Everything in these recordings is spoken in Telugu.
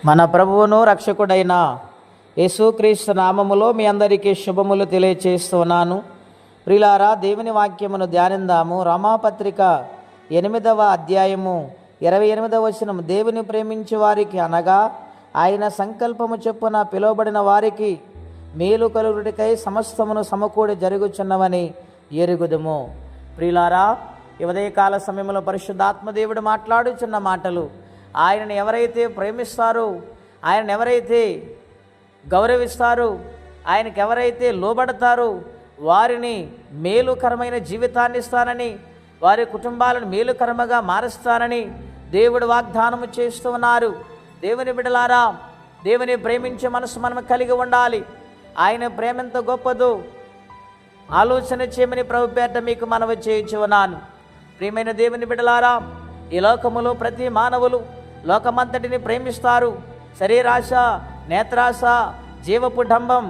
మన ప్రభువును రక్షకుడైన యేసుక్రీస్తు నామములో మీ అందరికీ శుభములు తెలియచేస్తున్నాను. ప్రియులారా, దేవుని వాక్యమును ధ్యానిందాము. రోమాపత్రిక 8వ అధ్యాయము 28వ వచనం. దేవుని ప్రేమించే వారికి అనగా ఆయన సంకల్పము చొప్పున పిలువబడిన వారికి మేలు కలుగుటకై సమస్తమును సమకూడి జరుగుచున్నవని ఎరుగుదుము. ప్రియులారా, ఈ ఉదయకాల సమయంలో పరిశుద్ధాత్మ దేవుడు మాట్లాడుచున్న మాటలు, ఆయనను ఎవరైతే ప్రేమిస్తారో, ఆయనను ఎవరైతే గౌరవిస్తారో, ఆయనకు ఎవరైతే లోబడతారో వారిని మేలుకరమైన జీవితాన్ని ఇస్తానని, వారి కుటుంబాలను మేలుకరముగా మారుస్తానని దేవుడు వాగ్దానము చేస్తూ ఉన్నారు. దేవుని బిడ్డలారా, దేవుని ప్రేమించే మనసు మనం కలిగి ఉండాలి. ఆయన ప్రేమ ఎంత గొప్పదో ఆలోచన చేయమని ప్రభు పేరిట మీకు మనవి చేయించి ఉన్నాను. ప్రియమైన దేవుని బిడ్డలారా, ఈ లోకములో ప్రతి మానవులు లోకమంతటిని ప్రేమిస్తారు. శరీరాశ, నేత్రాశ, జీవపు డంబం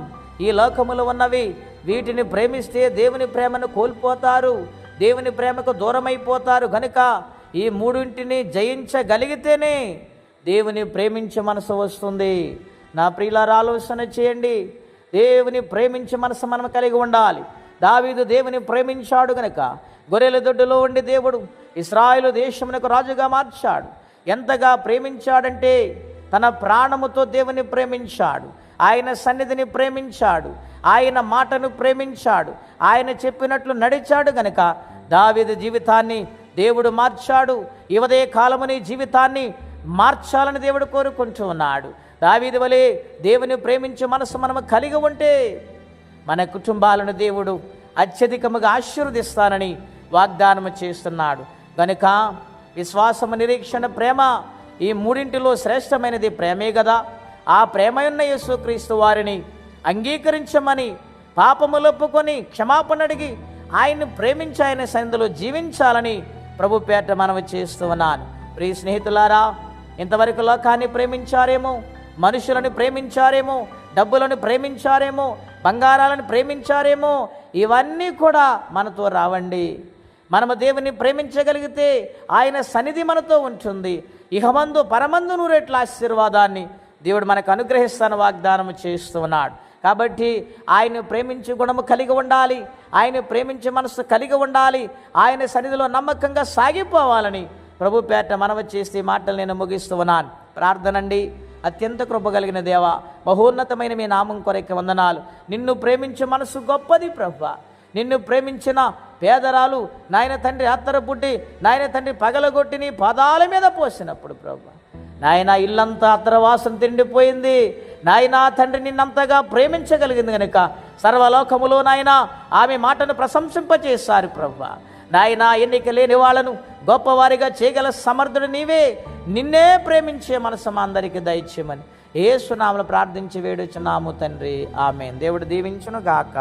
ఈ లోకములో ఉన్నవి. వీటిని ప్రేమిస్తే దేవుని ప్రేమను కోల్పోతారు, దేవుని ప్రేమకు దూరమైపోతారు. గనుక ఈ మూడింటిని జయించగలిగితేనే దేవుని ప్రేమించే మనసు వస్తుంది. నా ప్రియులారా, ఆలోచన చేయండి. దేవుని ప్రేమించే మనసు మనం కలిగి ఉండాలి. దావీదు దేవుని ప్రేమించాడు గనుక గొర్రెల దొడ్డులో ఉండి దేవుడు ఇశ్రాయేలు దేశమునకు రాజుగా మార్చాడు. ఎంతగా ప్రేమించాడంటే తన ప్రాణముతో దేవుని ప్రేమించాడు, ఆయన సన్నిధిని ప్రేమించాడు, ఆయన మాటను ప్రేమించాడు, ఆయన చెప్పినట్లు నడిచాడు. గనుక దావీదు జీవితాన్ని దేవుడు మార్చాడు. ఈ ఉదయ కాలముని జీవితాన్ని మార్చాలని దేవుడు కోరుకుంటూ ఉన్నాడు. దావీదు వలె దేవుని ప్రేమించే మనసు మనము కలిగి ఉంటే మన కుటుంబాలను దేవుడు అత్యధికముగా ఆశీర్వదిస్తానని వాగ్దానము చేస్తున్నాడు. గనుక విశ్వాసము, నిరీక్షణ, ప్రేమ ఈ మూడింటిలో శ్రేష్టమైనది ప్రేమే కదా. ఆ ప్రేమయున్న యేసుక్రీస్తు వారిని అంగీకరించమని, పాపములు ఒప్పుకొని క్షమాపణ అడిగి ఆయన్ని ప్రేమించి ఆయన సన్నిధిలో జీవించాలని ప్రభు పేరిట మనవి చేస్తూ ఉన్నాను. ప్రియ స్నేహితులారా, ఇంతవరకు లోకాన్ని ప్రేమించారేమో, మనుషులను ప్రేమించారేమో, డబ్బులను ప్రేమించారేమో, బంగారాలను ప్రేమించారేమో, ఇవన్నీ కూడా మనతో రావండి. మనము దేవుని ప్రేమించగలిగితే ఆయన సన్నిధి మనతో ఉంటుంది. ఇహమందు పరమందు నూరేట్ల ఆశీర్వాదాన్ని దేవుడు మనకు అనుగ్రహిస్తాను వాగ్దానం చేస్తూ ఉన్నాడు. కాబట్టి ఆయన ప్రేమించే గుణము కలిగి ఉండాలి, ఆయన ప్రేమించే మనసు కలిగి ఉండాలి, ఆయన సన్నిధిలో నమ్మకంగా సాగిపోవాలని ప్రభు పేరిట మనవి చేస్తే మాటలు నేను ముగిస్తూ ఉన్నాను. ప్రార్థనండి. అత్యంత కృప కలిగిన దేవ, మహోన్నతమైన మీ నామం కొరకు వందనాలు. నిన్ను ప్రేమించే మనసు గొప్పది ప్రభువా. నిన్ను ప్రేమించిన పేదరాలు నాయన తండ్రి అత్తర పుట్టి నాయన తండ్రి పగలగొట్టి నీ పాదాల మీద పోసినప్పుడు ప్రభువా, నాయన ఇల్లంతా అత్తర వాసన తిండిపోయింది. నాయన తండ్రి నిన్నంతగా ప్రేమించగలిగింది కనుక సర్వలోకములో నాయన ఆమె మాటను ప్రశంసింపచేశారు ప్రభువా. నాయన ఎన్నిక లేని వాళ్ళను గొప్పవారిగా చేయగల సమర్థుడు నీవే. నిన్నే ప్రేమించే మనసు మా అందరికీ దయచేయమని యేసు నామములో ప్రార్థించి వేడుచున్నాము తండ్రి, ఆమేన్. దేవుడు దీవించును గాక.